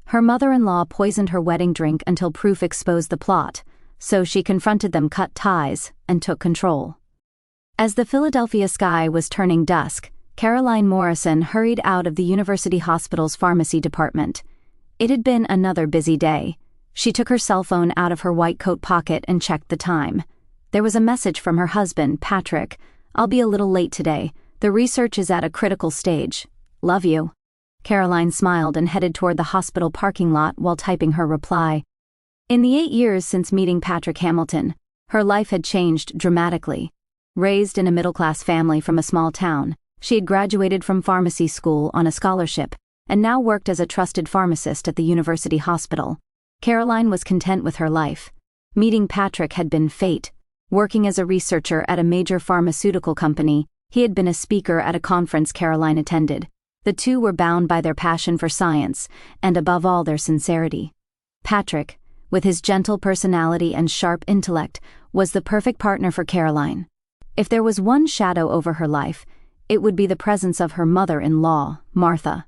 Her mother-in-law poisoned her wedding drink until proof exposed the plot, so she confronted them, cut ties, and took control. As the Philadelphia sky was turning dusk, Caroline Morrison hurried out of the University Hospital's pharmacy department. It had been another busy day. She took her cell phone out of her white coat pocket and checked the time. There was a message from her husband, Patrick. "I'll be a little late today. The research is at a critical stage. Love you." Caroline smiled and headed toward the hospital parking lot while typing her reply. In the 8 years since meeting Patrick Hamilton, her life had changed dramatically. Raised in a middle-class family from a small town, she had graduated from pharmacy school on a scholarship and now worked as a trusted pharmacist at the university hospital. Caroline was content with her life. Meeting Patrick had been fate. Working as a researcher at a major pharmaceutical company, he had been a speaker at a conference Caroline attended. The two were bound by their passion for science, and above all their sincerity. Patrick, with his gentle personality and sharp intellect, was the perfect partner for Caroline. If there was one shadow over her life, it would be the presence of her mother-in-law, Martha.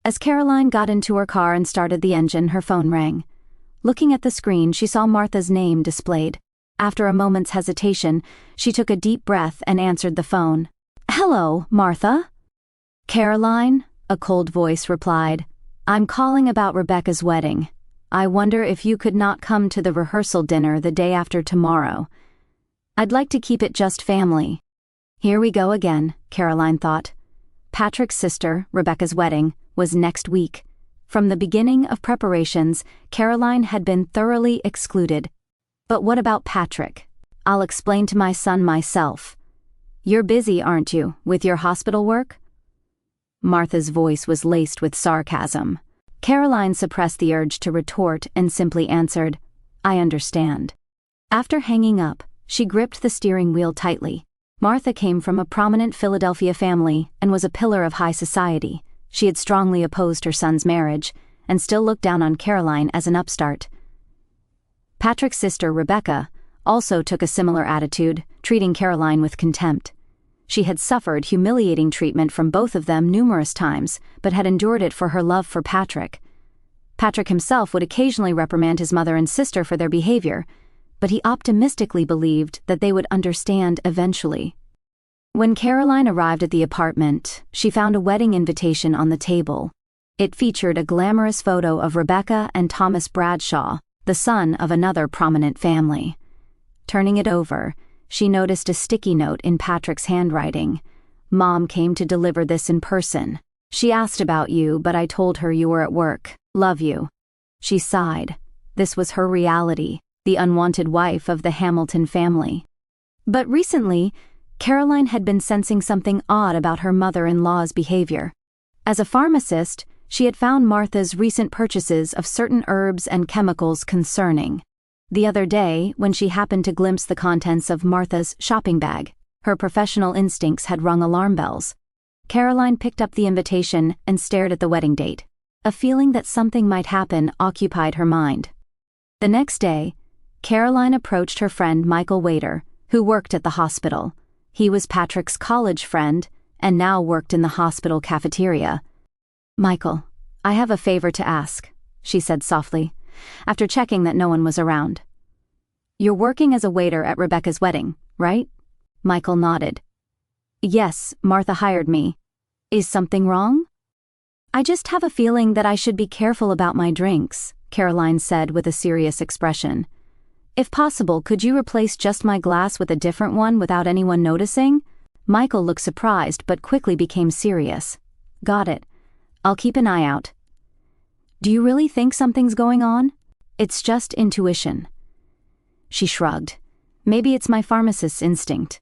As Caroline got into her car and started the engine, her phone rang. Looking at the screen, she saw Martha's name displayed. After a moment's hesitation, she took a deep breath and answered the phone. "Hello, Martha?" "Caroline," a cold voice replied. "I'm calling about Rebecca's wedding. I wonder if you could not come to the rehearsal dinner the day after tomorrow. I'd like to keep it just family." Here we go again, Caroline thought. Patrick's sister, Rebecca's wedding, was next week. From the beginning of preparations, Caroline had been thoroughly excluded. But what about Patrick? "I'll explain to my son myself." "You're busy, aren't you, with your hospital work?" Martha's voice was laced with sarcasm. Caroline suppressed the urge to retort and simply answered, "I understand." After hanging up, she gripped the steering wheel tightly. Martha came from a prominent Philadelphia family and was a pillar of high society. She had strongly opposed her son's marriage and still looked down on Caroline as an upstart. Patrick's sister, Rebecca, also took a similar attitude, treating Caroline with contempt. She had suffered humiliating treatment from both of them numerous times, but had endured it for her love for Patrick. Patrick himself would occasionally reprimand his mother and sister for their behavior, but he optimistically believed that they would understand eventually. When Caroline arrived at the apartment, she found a wedding invitation on the table. It featured a glamorous photo of Rebecca and Thomas Bradshaw, the son of another prominent family. Turning it over, she noticed a sticky note in Patrick's handwriting. "Mom came to deliver this in person. She asked about you, but I told her you were at work. Love you." She sighed. This was her reality, the unwanted wife of the Hamilton family. But recently, Caroline had been sensing something odd about her mother-in-law's behavior. As a pharmacist, she had found Martha's recent purchases of certain herbs and chemicals concerning. The other day, when she happened to glimpse the contents of Martha's shopping bag, her professional instincts had rung alarm bells. Caroline picked up the invitation and stared at the wedding date. A feeling that something might happen occupied her mind. The next day, Caroline approached her friend Michael Waiter, who worked at the hospital. He was Patrick's college friend and now worked in the hospital cafeteria. "Michael, I have a favor to ask," she said softly, after checking that no one was around. "You're working as a waiter at Rebecca's wedding, right?" Michael nodded. "Yes, Martha hired me. Is something wrong?" "I just have a feeling that I should be careful about my drinks," Caroline said with a serious expression. "If possible, could you replace just my glass with a different one without anyone noticing?" Michael looked surprised but quickly became serious. "Got it. I'll keep an eye out." "Do you really think something's going on?" "It's just intuition." She shrugged. "Maybe it's my pharmacist's instinct."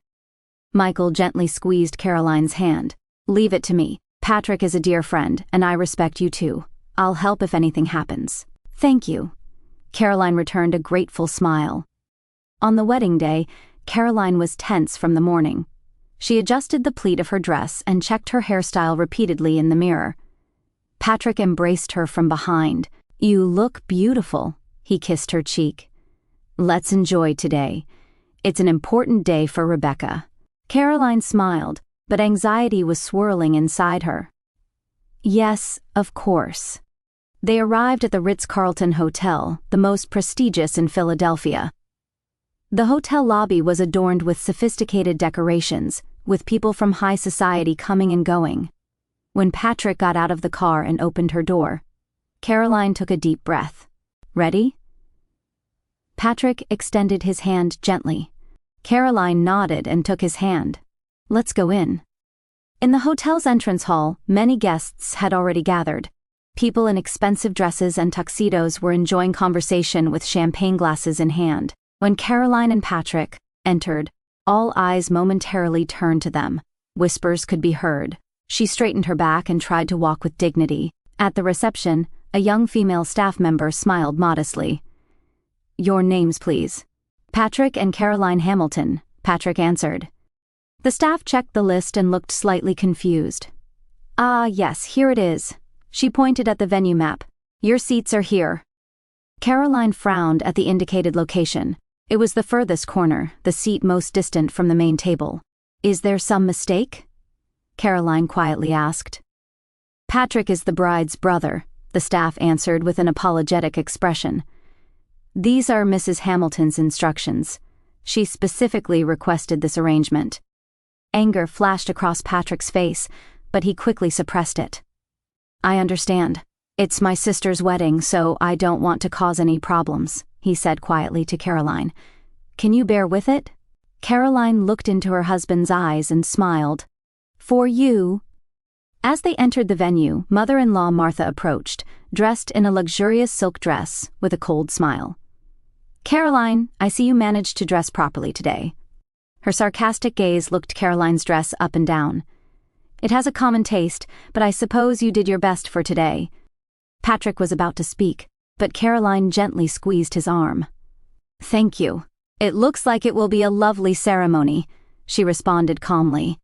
Michael gently squeezed Caroline's hand. "Leave it to me. Patrick is a dear friend, and I respect you too. I'll help if anything happens." "Thank you." Caroline returned a grateful smile. On the wedding day, Caroline was tense from the morning. She adjusted the pleat of her dress and checked her hairstyle repeatedly in the mirror. Patrick embraced her from behind. "You look beautiful," he kissed her cheek. "Let's enjoy today. It's an important day for Rebecca." Caroline smiled, but anxiety was swirling inside her. "Yes, of course." They arrived at the Ritz-Carlton Hotel, the most prestigious in Philadelphia. The hotel lobby was adorned with sophisticated decorations, with people from high society coming and going. When Patrick got out of the car and opened her door, Caroline took a deep breath. "Ready?" Patrick extended his hand gently. Caroline nodded and took his hand. "Let's go in." In the hotel's entrance hall, many guests had already gathered. People in expensive dresses and tuxedos were enjoying conversation with champagne glasses in hand. When Caroline and Patrick entered, all eyes momentarily turned to them. Whispers could be heard. She straightened her back and tried to walk with dignity. At the reception, a young female staff member smiled modestly. "Your names, please." "Patrick and Caroline Hamilton," Patrick answered. The staff checked the list and looked slightly confused. "Ah, yes, here it is." She pointed at the venue map. "Your seats are here." Caroline frowned at the indicated location. It was the furthest corner, the seat most distant from the main table. "Is there some mistake?" Caroline quietly asked. "Patrick is the bride's brother," the staff answered with an apologetic expression. "These are Mrs. Hamilton's instructions. She specifically requested this arrangement." Anger flashed across Patrick's face, but he quickly suppressed it. "I understand. It's my sister's wedding, so I don't want to cause any problems," he said quietly to Caroline. "Can you bear with it?" Caroline looked into her husband's eyes and smiled. "For you." As they entered the venue, mother-in-law Martha approached, dressed in a luxurious silk dress, with a cold smile. "Caroline, I see you managed to dress properly today." Her sarcastic gaze looked Caroline's dress up and down. "It has a common taste, but I suppose you did your best for today." Patrick was about to speak, but Caroline gently squeezed his arm. "Thank you. It looks like it will be a lovely ceremony," she responded calmly.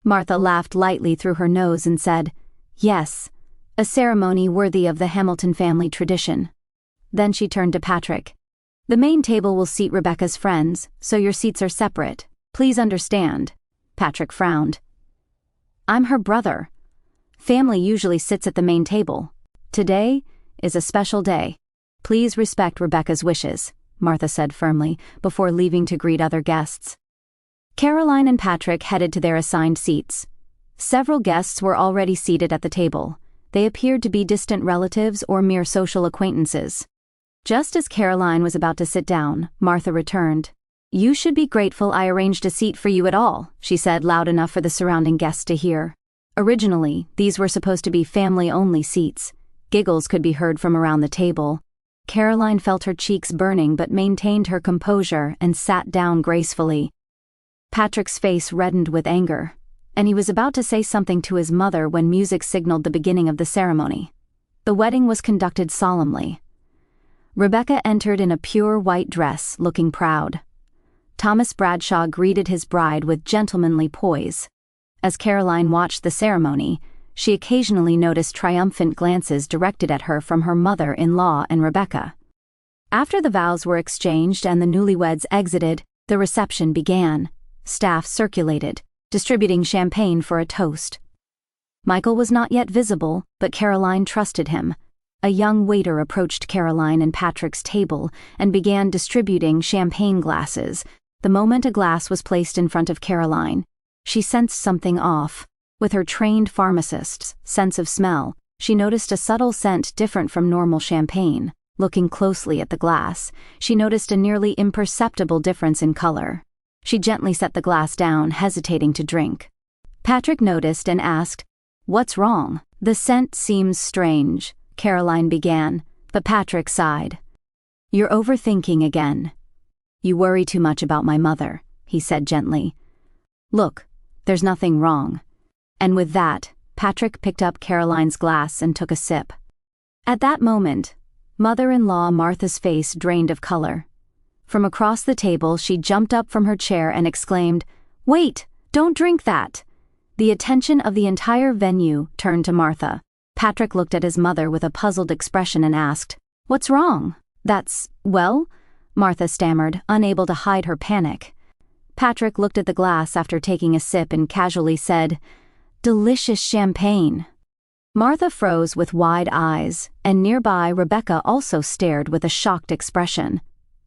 Martha laughed lightly through her nose and said, "Yes, a ceremony worthy of the Hamilton family tradition." Then she turned to Patrick. "The main table will seat Rebecca's friends, so your seats are separate. Please understand." Patrick frowned. "I'm her brother. Family usually sits at the main table. Today is a special day. Please respect Rebecca's wishes," Martha said firmly, before leaving to greet other guests. Caroline and Patrick headed to their assigned seats. Several guests were already seated at the table. They appeared to be distant relatives or mere social acquaintances. Just as Caroline was about to sit down, Martha returned. "You should be grateful I arranged a seat for you at all," she said loud enough for the surrounding guests to hear. Originally, these were supposed to be family-only seats. Giggles could be heard from around the table. Caroline felt her cheeks burning but maintained her composure and sat down gracefully. Patrick's face reddened with anger, and he was about to say something to his mother when music signaled the beginning of the ceremony. The wedding was conducted solemnly. Rebecca entered in a pure white dress, looking proud. Thomas Bradshaw greeted his bride with gentlemanly poise. As Caroline watched the ceremony, she occasionally noticed triumphant glances directed at her from her mother-in-law and Rebecca. After the vows were exchanged and the newlyweds exited, the reception began. Staff circulated, distributing champagne for a toast. Michael was not yet visible, but Caroline trusted him. A young waiter approached Caroline and Patrick's table and began distributing champagne glasses. The moment a glass was placed in front of Caroline, she sensed something off. With her trained pharmacist's sense of smell, she noticed a subtle scent different from normal champagne. Looking closely at the glass, she noticed a nearly imperceptible difference in color. She gently set the glass down, hesitating to drink. Patrick noticed and asked, "What's wrong?" "The scent seems strange," Caroline began, but Patrick sighed. "You're overthinking again. You worry too much about my mother," he said gently. "Look, there's nothing wrong." And with that, Patrick picked up Caroline's glass and took a sip. At that moment, mother-in-law Martha's face drained of color. From across the table, she jumped up from her chair and exclaimed, "Wait, don't drink that!" The attention of the entire venue turned to Martha. Patrick looked at his mother with a puzzled expression and asked, "What's wrong?" Well," Martha stammered, unable to hide her panic. Patrick looked at the glass after taking a sip and casually said, "Delicious champagne." Martha froze with wide eyes, and nearby Rebecca also stared with a shocked expression.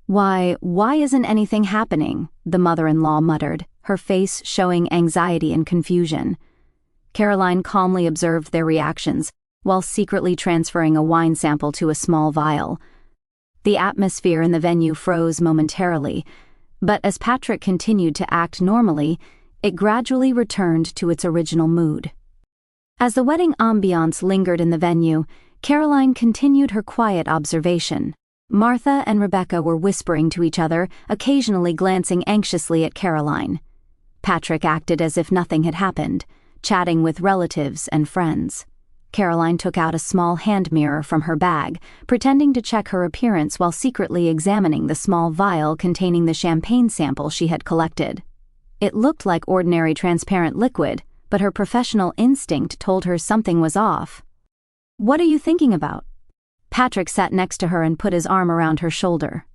Why isn't anything happening?" the mother-in-law muttered, her face showing anxiety and confusion. Caroline calmly observed their reactions, while secretly transferring a wine sample to a small vial. The atmosphere in the venue froze momentarily, but as Patrick continued to act normally, it gradually returned to its original mood. As the wedding ambiance lingered in the venue, Caroline continued her quiet observation. Martha and Rebecca were whispering to each other, occasionally glancing anxiously at Caroline. Patrick acted as if nothing had happened, chatting with relatives and friends. Caroline took out a small hand mirror from her bag, pretending to check her appearance while secretly examining the small vial containing the champagne sample she had collected. It looked like ordinary transparent liquid, but her professional instinct told her something was off. "What are you thinking about?" Patrick sat next to her and put his arm around her shoulder.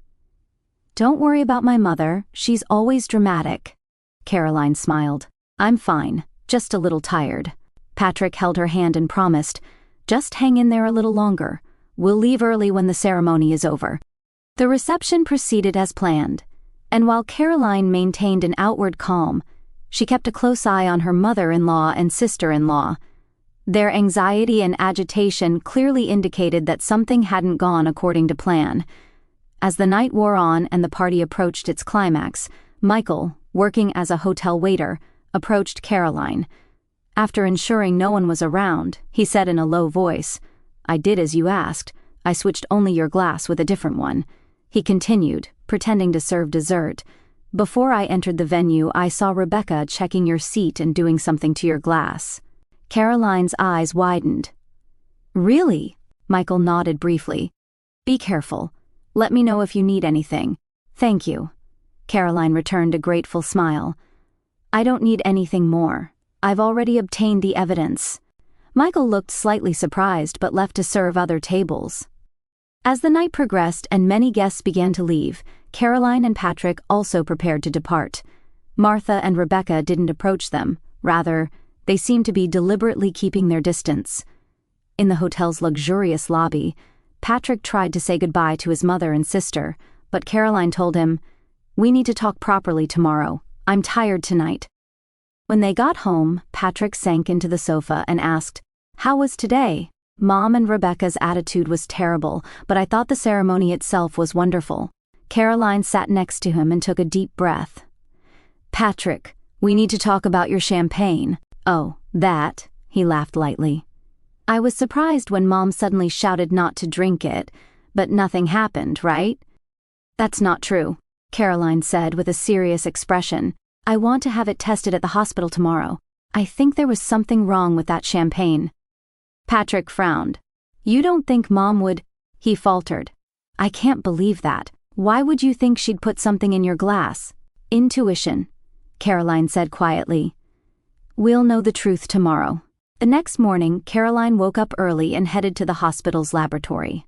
"Don't worry about my mother, she's always dramatic." Caroline smiled. "I'm fine, just a little tired." Patrick held her hand and promised, "Just hang in there a little longer. We'll leave early when the ceremony is over." The reception proceeded as planned, and while Caroline maintained an outward calm, she kept a close eye on her mother-in-law and sister-in-law. Their anxiety and agitation clearly indicated that something hadn't gone according to plan. As the night wore on and the party approached its climax, Michael, working as a hotel waiter, approached Caroline. After ensuring no one was around, he said in a low voice, "I did as you asked. I switched only your glass with a different one." He continued, pretending to serve dessert. "Before I entered the venue, I saw Rebecca checking your seat and doing something to your glass." Caroline's eyes widened. "Really?" Michael nodded briefly. "Be careful. Let me know if you need anything." "Thank you." Caroline returned a grateful smile. "I don't need anything more. I've already obtained the evidence." Michael looked slightly surprised but left to serve other tables. As the night progressed and many guests began to leave, Caroline and Patrick also prepared to depart. Martha and Rebecca didn't approach them. Rather, they seemed to be deliberately keeping their distance. In the hotel's luxurious lobby, Patrick tried to say goodbye to his mother and sister, but Caroline told him, "We need to talk properly tomorrow. I'm tired tonight." When they got home, Patrick sank into the sofa and asked, "How was today?" "Mom and Rebecca's attitude was terrible, but I thought the ceremony itself was wonderful." Caroline sat next to him and took a deep breath. "Patrick, we need to talk about your champagne." "Oh, that?" he laughed lightly. "I was surprised when Mom suddenly shouted not to drink it, but nothing happened, right?" "That's not true," Caroline said with a serious expression. "I want to have it tested at the hospital tomorrow. I think there was something wrong with that champagne." Patrick frowned. "You don't think Mom would—" he faltered. "I can't believe that. Why would you think she'd put something in your glass?" "Intuition," Caroline said quietly. "We'll know the truth tomorrow." The next morning, Caroline woke up early and headed to the hospital's laboratory.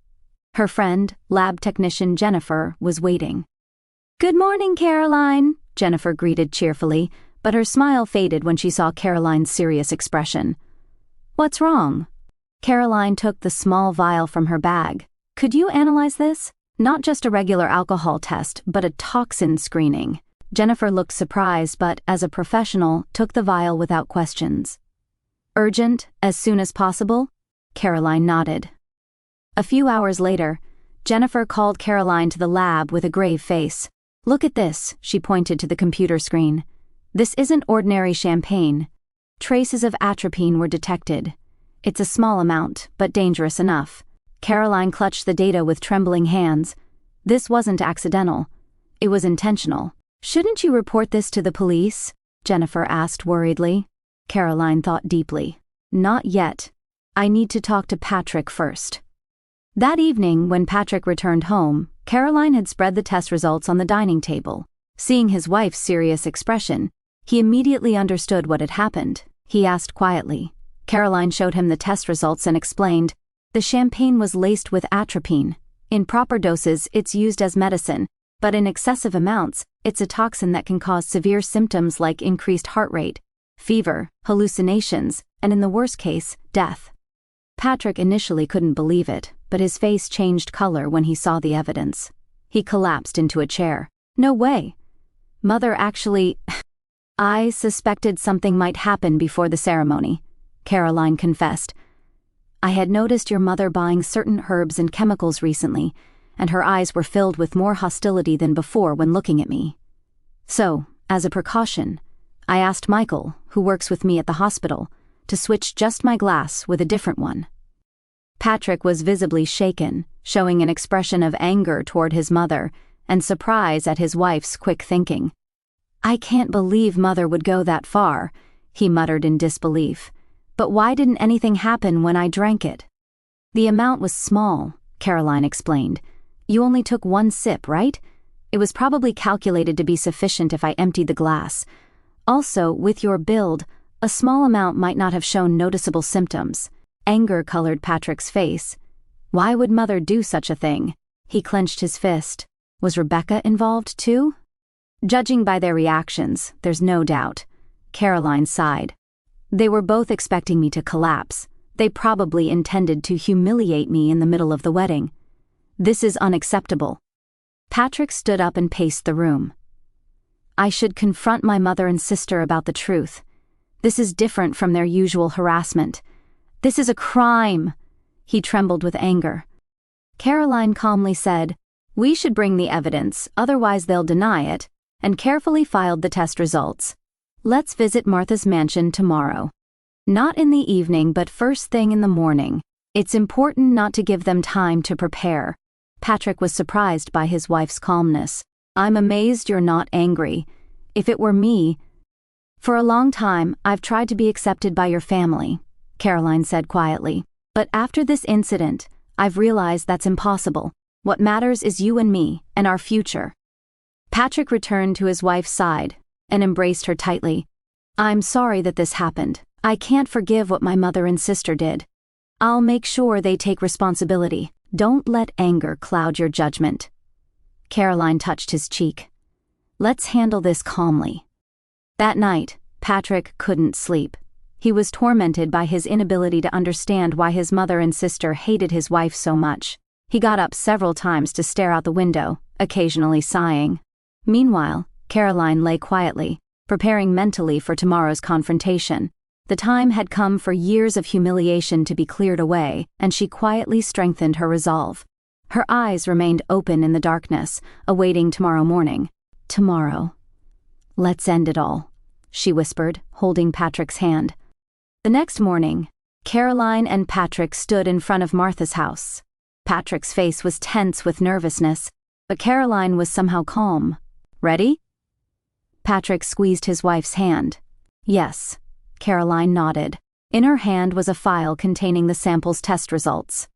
Her friend, lab technician Jennifer, was waiting. "Good morning, Caroline," Jennifer greeted cheerfully, but her smile faded when she saw Caroline's serious expression. "What's wrong?" Caroline took the small vial from her bag. "Could you analyze this? Not just a regular alcohol test, but a toxin screening." Jennifer looked surprised but, as a professional, took the vial without questions. "Urgent, as soon as possible?" Caroline nodded. A few hours later, Jennifer called Caroline to the lab with a grave face. "Look at this," she pointed to the computer screen. "This isn't ordinary champagne. Traces of atropine were detected. It's a small amount, but dangerous enough." Caroline clutched the data with trembling hands. "This wasn't accidental. It was intentional." "Shouldn't you report this to the police?" Jennifer asked worriedly. Caroline thought deeply. "Not yet. I need to talk to Patrick first." That evening, when Patrick returned home, Caroline had spread the test results on the dining table. Seeing his wife's serious expression, he immediately understood what had happened. He asked quietly. Caroline showed him the test results and explained, "The champagne was laced with atropine. In proper doses, it's used as medicine, but in excessive amounts, it's a toxin that can cause severe symptoms like increased heart rate, fever, hallucinations, and in the worst case, death." Patrick initially couldn't believe it, but his face changed color when he saw the evidence. He collapsed into a chair. No way. Mother actually... I suspected something might happen before the ceremony, Caroline confessed. I had noticed your mother buying certain herbs and chemicals recently, and her eyes were filled with more hostility than before when looking at me. So, as a precaution, I asked Michael, who works with me at the hospital, to switch just my glass with a different one. Patrick was visibly shaken, showing an expression of anger toward his mother and surprise at his wife's quick thinking. I can't believe Mother would go that far, he muttered in disbelief. But why didn't anything happen when I drank it? The amount was small, Caroline explained. You only took one sip, right? It was probably calculated to be sufficient if I emptied the glass. Also, with your build, a small amount might not have shown noticeable symptoms. Anger colored Patrick's face. Why would Mother do such a thing? He clenched his fist. Was Rebecca involved too? Judging by their reactions, there's no doubt. Caroline sighed. They were both expecting me to collapse. They probably intended to humiliate me in the middle of the wedding. This is unacceptable. Patrick stood up and paced the room. I should confront my mother and sister about the truth. This is different from their usual harassment. This is a crime. He trembled with anger. Caroline calmly said, We should bring the evidence, otherwise they'll deny it, and carefully filed the test results. Let's visit Martha's mansion tomorrow. Not in the evening, but first thing in the morning. It's important not to give them time to prepare. Patrick was surprised by his wife's calmness. I'm amazed you're not angry. If it were me... For a long time, I've tried to be accepted by your family, Caroline said quietly. But after this incident, I've realized that's impossible. What matters is you and me, and our future. Patrick returned to his wife's side and embraced her tightly. I'm sorry that this happened. I can't forgive what my mother and sister did. I'll make sure they take responsibility. Don't let anger cloud your judgment. Caroline touched his cheek. Let's handle this calmly. That night, Patrick couldn't sleep. He was tormented by his inability to understand why his mother and sister hated his wife so much. He got up several times to stare out the window, occasionally sighing. Meanwhile, Caroline lay quietly, preparing mentally for tomorrow's confrontation. The time had come for years of humiliation to be cleared away, and she quietly strengthened her resolve. Her eyes remained open in the darkness, awaiting tomorrow morning. Tomorrow. Let's end it all, she whispered, holding Patrick's hand. The next morning, Caroline and Patrick stood in front of Martha's house. Patrick's face was tense with nervousness, but Caroline was somehow calm. Ready? Patrick squeezed his wife's hand. Yes. Caroline nodded. In her hand was a file containing the sample's test results.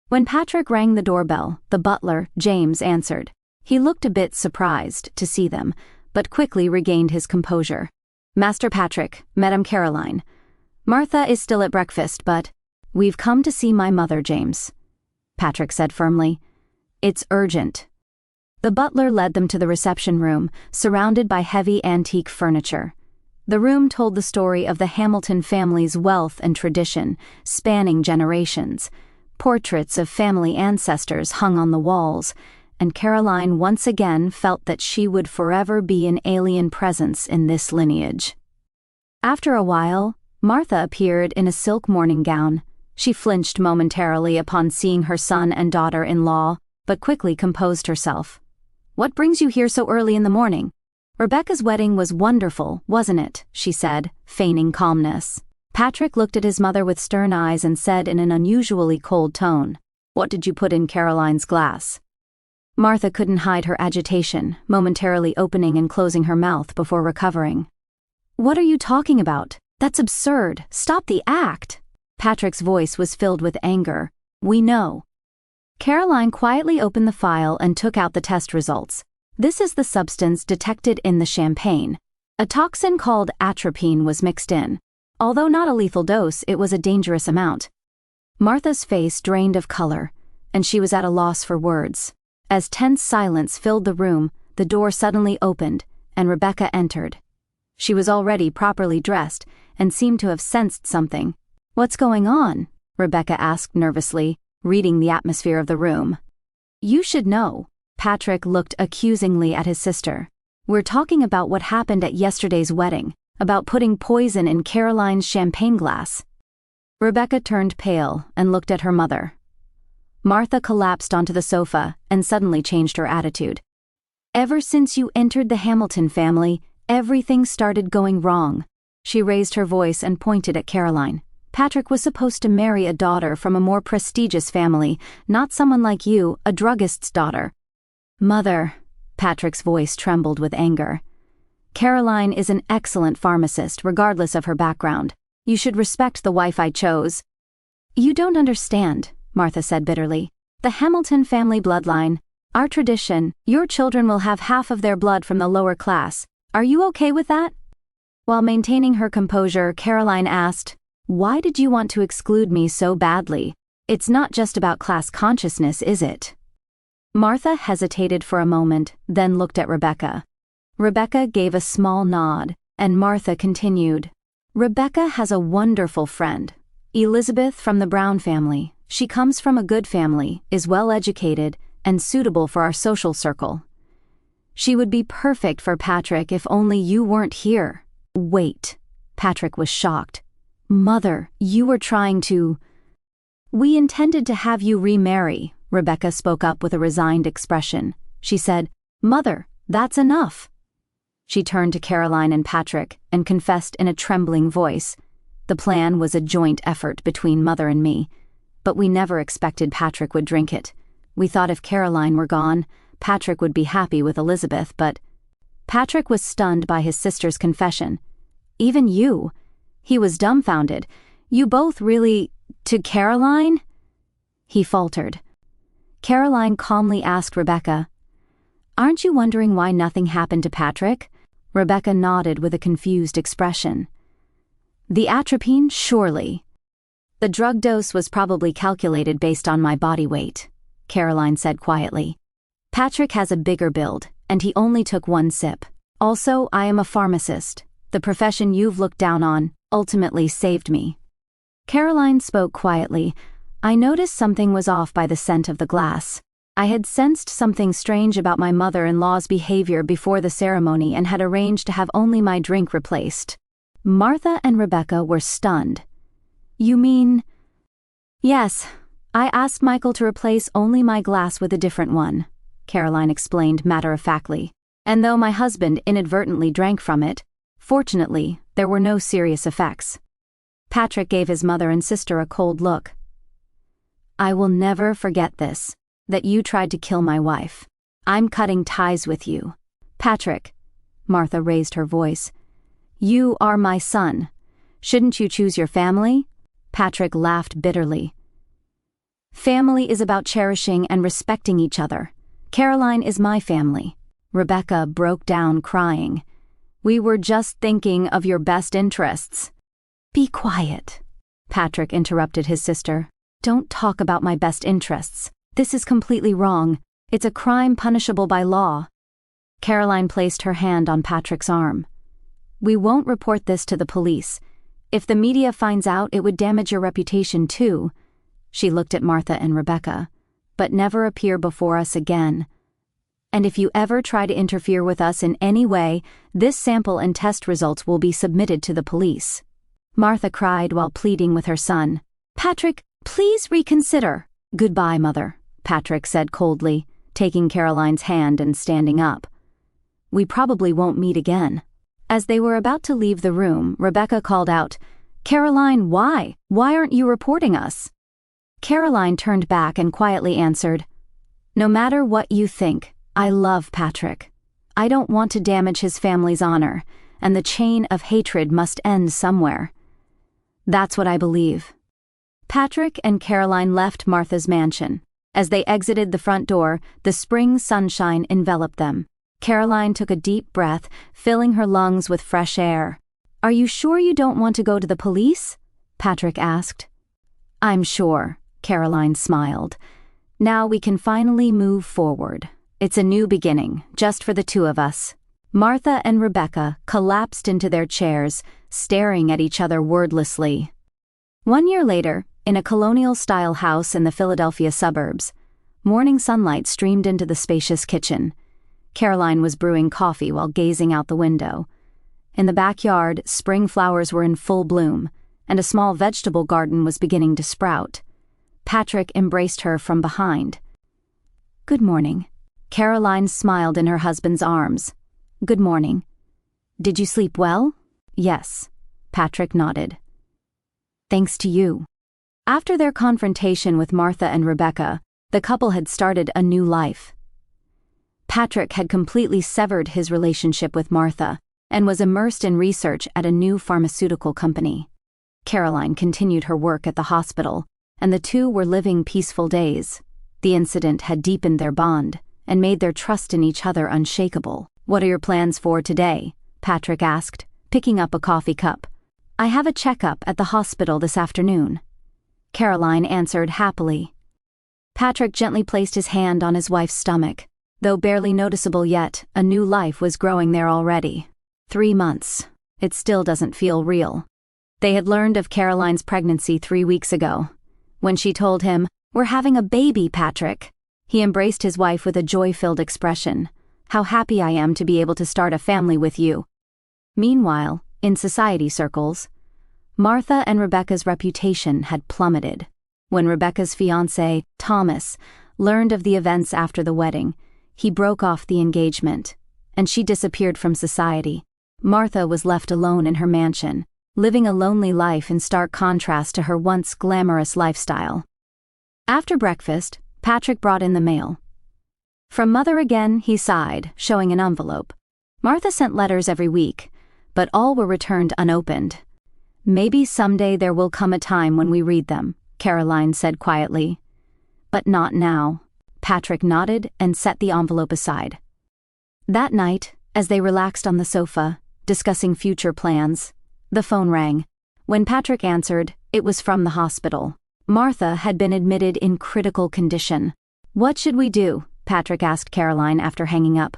When Patrick rang the doorbell, the butler, James, answered. He looked a bit surprised to see them, but quickly regained his composure. Master Patrick, Madame Caroline. Martha is still at breakfast, but... We've come to see my mother, James, Patrick said firmly. It's urgent. The butler led them to the reception room, surrounded by heavy antique furniture. The room told the story of the Hamilton family's wealth and tradition, spanning generations. Portraits of family ancestors hung on the walls, and Caroline once again felt that she would forever be an alien presence in this lineage. After a while, Martha appeared in a silk morning gown. She flinched momentarily upon seeing her son and daughter-in-law, but quickly composed herself. What brings you here so early in the morning? Rebecca's wedding was wonderful, wasn't it? She said, feigning calmness. Patrick looked at his mother with stern eyes and said in an unusually cold tone, What did you put in Caroline's glass? Martha couldn't hide her agitation, momentarily opening and closing her mouth before recovering. What are you talking about? That's absurd. Stop the act. Patrick's voice was filled with anger. We know. Caroline quietly opened the file and took out the test results. This is the substance detected in the champagne. A toxin called atropine was mixed in. Although not a lethal dose, it was a dangerous amount. Martha's face drained of color, and she was at a loss for words. As tense silence filled the room, the door suddenly opened, and Rebecca entered. She was already properly dressed and seemed to have sensed something. What's going on? Rebecca asked nervously, reading the atmosphere of the room. You should know. Patrick looked accusingly at his sister. We're talking about what happened at yesterday's wedding, about putting poison in Caroline's champagne glass. Rebecca turned pale and looked at her mother. Martha collapsed onto the sofa and suddenly changed her attitude. Ever since you entered the Hamilton family, everything started going wrong. She raised her voice and pointed at Caroline. Patrick was supposed to marry a daughter from a more prestigious family, not someone like you, a druggist's daughter. Mother, Patrick's voice trembled with anger. Caroline is an excellent pharmacist, regardless of her background. You should respect the wife I chose. You don't understand, Martha said bitterly. The Hamilton family bloodline, our tradition, your children will have half of their blood from the lower class. Are you okay with that? While maintaining her composure, Caroline asked, Why did you want to exclude me so badly? It's not just about class consciousness, is it? Martha hesitated for a moment, then looked at Rebecca. Rebecca gave a small nod, and Martha continued. Rebecca has a wonderful friend, Elizabeth from the Brown family. She comes from a good family, is well-educated, and suitable for our social circle. She would be perfect for Patrick if only you weren't here. Wait. Patrick was shocked. Mother, you were trying to... We intended to have you remarry, Rebecca spoke up with a resigned expression. She said, Mother, that's enough. She turned to Caroline and Patrick and confessed in a trembling voice. The plan was a joint effort between Mother and me, but we never expected Patrick would drink it. We thought if Caroline were gone, Patrick would be happy with Elizabeth, but... Patrick was stunned by his sister's confession. Even you. He was dumbfounded. You both really... to Caroline? He faltered. Caroline calmly asked Rebecca, Aren't you wondering why nothing happened to Patrick? Rebecca nodded with a confused expression. The atropine, surely. The drug dose was probably calculated based on my body weight, Caroline said quietly. Patrick has a bigger build, and he only took one sip. Also, I am a pharmacist. The profession you've looked down on ultimately saved me. Caroline spoke quietly. I noticed something was off by the scent of the glass. I had sensed something strange about my mother-in-law's behavior before the ceremony and had arranged to have only my drink replaced. Martha and Rebecca were stunned. You mean... Yes, I asked Michael to replace only my glass with a different one, Caroline explained matter-of-factly. And though my husband inadvertently drank from it, fortunately, there were no serious effects. Patrick gave his mother and sister a cold look. I will never forget this, that you tried to kill my wife. I'm cutting ties with you. Patrick, Martha raised her voice. You are my son. Shouldn't you choose your family? Patrick laughed bitterly. Family is about cherishing and respecting each other. Caroline is my family. Rebecca broke down crying. We were just thinking of your best interests. Be quiet. Patrick interrupted his sister. Don't talk about my best interests. This is completely wrong. It's a crime punishable by law. Caroline placed her hand on Patrick's arm. We won't report this to the police. If the media finds out, it would damage your reputation too. She looked at Martha and Rebecca. But never appear before us again. And if you ever try to interfere with us in any way, this sample and test results will be submitted to the police. Martha cried while pleading with her son. Patrick, please reconsider. Goodbye, Mother, Patrick said coldly, taking Caroline's hand and standing up. We probably won't meet again. As they were about to leave the room, Rebecca called out, Caroline, why? Why aren't you reporting us? Caroline turned back and quietly answered, No matter what you think, I love Patrick. I don't want to damage his family's honor, and the chain of hatred must end somewhere. That's what I believe. Patrick and Caroline left Martha's mansion. As they exited the front door, the spring sunshine enveloped them. Caroline took a deep breath, filling her lungs with fresh air. Are you sure you don't want to go to the police? Patrick asked. I'm sure, Caroline smiled. Now we can finally move forward. It's a new beginning, just for the two of us. Martha and Rebecca collapsed into their chairs, staring at each other wordlessly. 1 year later, In a colonial-style house in the Philadelphia suburbs, morning sunlight streamed into the spacious kitchen. Caroline was brewing coffee while gazing out the window. In the backyard, spring flowers were in full bloom, and a small vegetable garden was beginning to sprout. Patrick embraced her from behind. "Good morning." Caroline smiled in her husband's arms. "Good morning. Did you sleep well?" "Yes." Patrick nodded. "Thanks to you." After their confrontation with Martha and Rebecca, the couple had started a new life. Patrick had completely severed his relationship with Martha and was immersed in research at a new pharmaceutical company. Caroline continued her work at the hospital, and the two were living peaceful days. The incident had deepened their bond and made their trust in each other unshakable. "What are your plans for today?" Patrick asked, picking up a coffee cup. "I have a checkup at the hospital this afternoon." Caroline answered happily. Patrick gently placed his hand on his wife's stomach. Though barely noticeable yet, a new life was growing there already. 3 months. It still doesn't feel real. They had learned of Caroline's pregnancy 3 weeks ago. When she told him, "We're having a baby, Patrick," he embraced his wife with a joy-filled expression. "How happy I am to be able to start a family with you." Meanwhile, in society circles, Martha and Rebecca's reputation had plummeted. When Rebecca's fiancé, Thomas, learned of the events after the wedding, he broke off the engagement, and she disappeared from society. Martha was left alone in her mansion, living a lonely life in stark contrast to her once glamorous lifestyle. After breakfast, Patrick brought in the mail. "From Mother again," he sighed, showing an envelope. Martha sent letters every week, but all were returned unopened. "Maybe someday there will come a time when we read them," Caroline said quietly. "But not now." Patrick nodded and set the envelope aside. That night, as they relaxed on the sofa, discussing future plans, the phone rang. When Patrick answered, it was from the hospital. Martha had been admitted in critical condition. "What should we do?" Patrick asked Caroline after hanging up.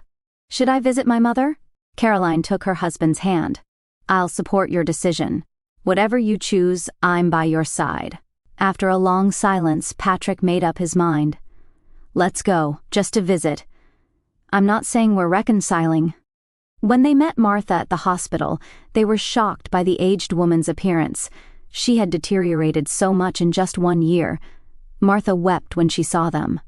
"Should I visit my mother?" Caroline took her husband's hand. "I'll support your decision. Whatever you choose, I'm by your side." After a long silence, Patrick made up his mind. "Let's go, just to visit. I'm not saying we're reconciling." When they met Martha at the hospital, they were shocked by the aged woman's appearance. She had deteriorated so much in just 1 year. Martha wept when she saw them.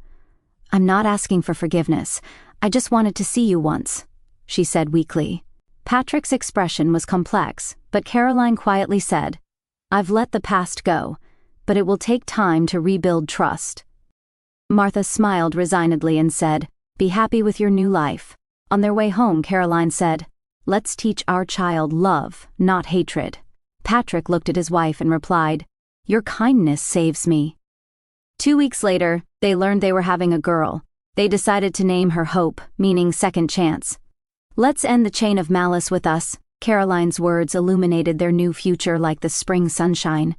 "I'm not asking for forgiveness. I just wanted to see you once," she said weakly. Patrick's expression was complex, but Caroline quietly said, "I've let the past go, but it will take time to rebuild trust." Martha smiled resignedly and said, "Be happy with your new life." On their way home, Caroline said, "Let's teach our child love, not hatred." Patrick looked at his wife and replied, "Your kindness saves me." 2 weeks later, they learned they were having a girl. They decided to name her Hope, meaning second chance. "Let's end the chain of malice with us." Caroline's words illuminated their new future like the spring sunshine.